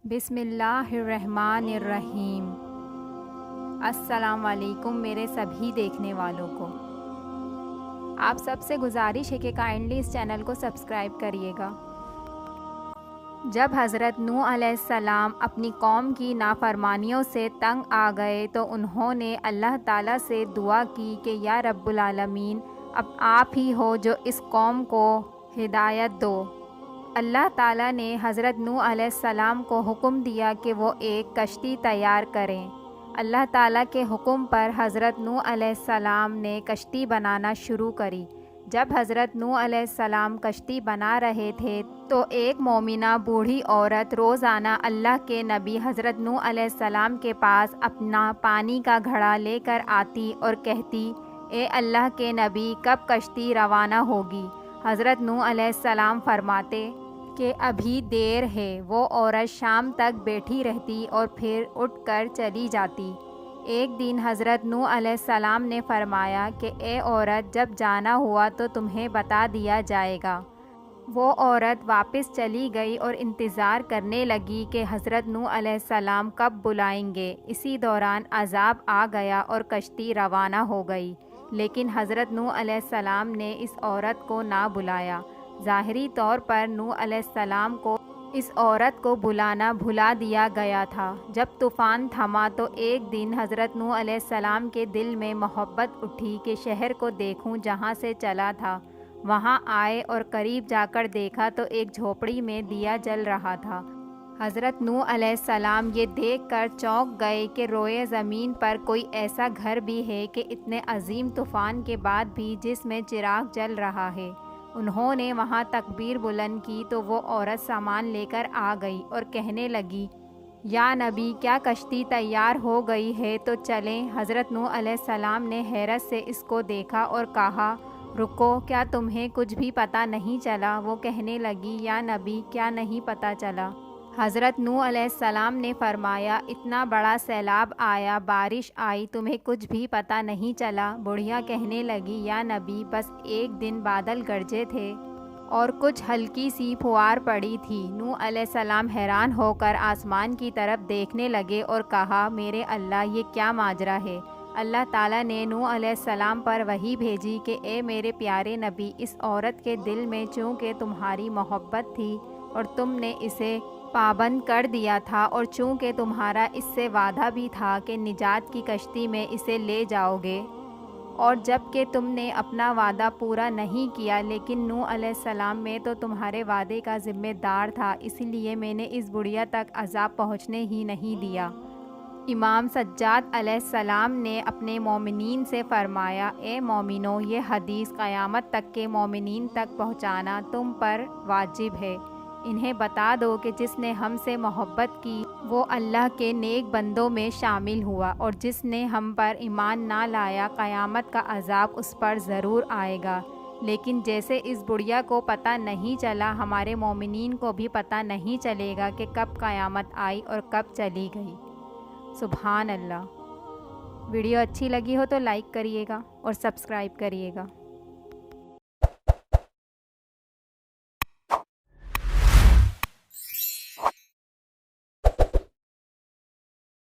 بسم اللہ الرحمن الرحیم۔ السلام علیکم میرے سبھی دیکھنے والوں کو۔ آپ سب سے گزارش ہے کہ کائنڈلی اس چینل کو سبسکرائب کریے گا۔ جب حضرت نوح علیہ السلام اپنی قوم کی نافرمانیوں سے تنگ آ گئے تو انہوں نے اللہ تعالیٰ سے دعا کی کہ یا رب العالمین، اب آپ ہی ہو جو اس قوم کو ہدایت دو۔ اللہ تعالیٰ نے حضرت نوح علیہ السلام کو حکم دیا کہ وہ ایک کشتی تیار کریں۔ اللہ تعالیٰ کے حکم پر حضرت نوح علیہ السلام نے کشتی بنانا شروع کری۔ جب حضرت نوح علیہ السلام کشتی بنا رہے تھے تو ایک مومنہ بوڑھی عورت روزانہ اللہ کے نبی حضرت نوح علیہ السلام کے پاس اپنا پانی کا گھڑا لے کر آتی اور کہتی، اے اللہ کے نبی، کب کشتی روانہ ہوگی؟ حضرت نوح علیہ السلام فرماتے کہ ابھی دیر ہے۔ وہ عورت شام تک بیٹھی رہتی اور پھر اٹھ کر چلی جاتی۔ ایک دن حضرت نوح علیہ السلام نے فرمایا کہ اے عورت، جب جانا ہوا تو تمہیں بتا دیا جائے گا۔ وہ عورت واپس چلی گئی اور انتظار کرنے لگی کہ حضرت نوح علیہ السلام کب بلائیں گے۔ اسی دوران عذاب آ گیا اور کشتی روانہ ہو گئی، لیکن حضرت نوح علیہ السلام نے اس عورت کو نہ بلایا۔ ظاہری طور پر نوح علیہ السلام کو اس عورت کو بلانا بھلا دیا گیا تھا۔ جب طوفان تھما تو ایک دن حضرت نوح علیہ السلام کے دل میں محبت اٹھی کہ شہر کو دیکھوں جہاں سے چلا تھا۔ وہاں آئے اور قریب جا کر دیکھا تو ایک جھوپڑی میں دیا جل رہا تھا۔ حضرت نوح علیہ السلام یہ دیکھ کر چونک گئے کہ روئے زمین پر کوئی ایسا گھر بھی ہے کہ اتنے عظیم طوفان کے بعد بھی جس میں چراغ جل رہا ہے۔ انہوں نے وہاں تکبیر بلند کی تو وہ عورت سامان لے کر آ گئی اور کہنے لگی، یا نبی، کیا کشتی تیار ہو گئی ہے تو چلیں؟ حضرت نوح علیہ السلام نے حیرت سے اس کو دیکھا اور کہا، رکو، کیا تمہیں کچھ بھی پتہ نہیں چلا؟ وہ کہنے لگی، یا نبی، کیا نہیں پتہ چلا؟ حضرت نوح علیہ السلام نے فرمایا، اتنا بڑا سیلاب آیا، بارش آئی، تمہیں کچھ بھی پتہ نہیں چلا؟ بڑھیا کہنے لگی، یا نبی، بس ایک دن بادل گرجے تھے اور کچھ ہلکی سی پھوار پڑی تھی۔ نوح علیہ السلام حیران ہو کر آسمان کی طرف دیکھنے لگے اور کہا، میرے اللہ، یہ کیا ماجرا ہے؟ اللہ تعالیٰ نے نوح علیہ السلام پر وحی بھیجی کہ اے میرے پیارے نبی، اس عورت کے دل میں چونکہ تمہاری محبت تھی اور تم نے اسے پابند کر دیا تھا، اور چونکہ تمہارا اس سے وعدہ بھی تھا کہ نجات کی کشتی میں اسے لے جاؤ گے، اور جب کہ تم نے اپنا وعدہ پورا نہیں کیا، لیکن نوح علیہ السلام میں تو تمہارے وعدے کا ذمہ دار تھا، اس لیے میں نے اس بڑھیا تک عذاب پہنچنے ہی نہیں دیا۔ امام سجاد علیہ السلام نے اپنے مومنین سے فرمایا، اے مومنو، یہ حدیث قیامت تک کے مومنین تک پہنچانا تم پر واجب ہے۔ انہیں بتا دو کہ جس نے ہم سے محبت کی وہ اللہ کے نیک بندوں میں شامل ہوا، اور جس نے ہم پر ایمان نہ لایا، قیامت کا عذاب اس پر ضرور آئے گا۔ لیکن جیسے اس بڑھیا کو پتہ نہیں چلا، ہمارے مومنین کو بھی پتہ نہیں چلے گا کہ کب قیامت آئی اور کب چلی گئی۔ سبحان اللہ۔ ویڈیو اچھی لگی ہو تو لائک کریے گا اور سبسکرائب کریے گا۔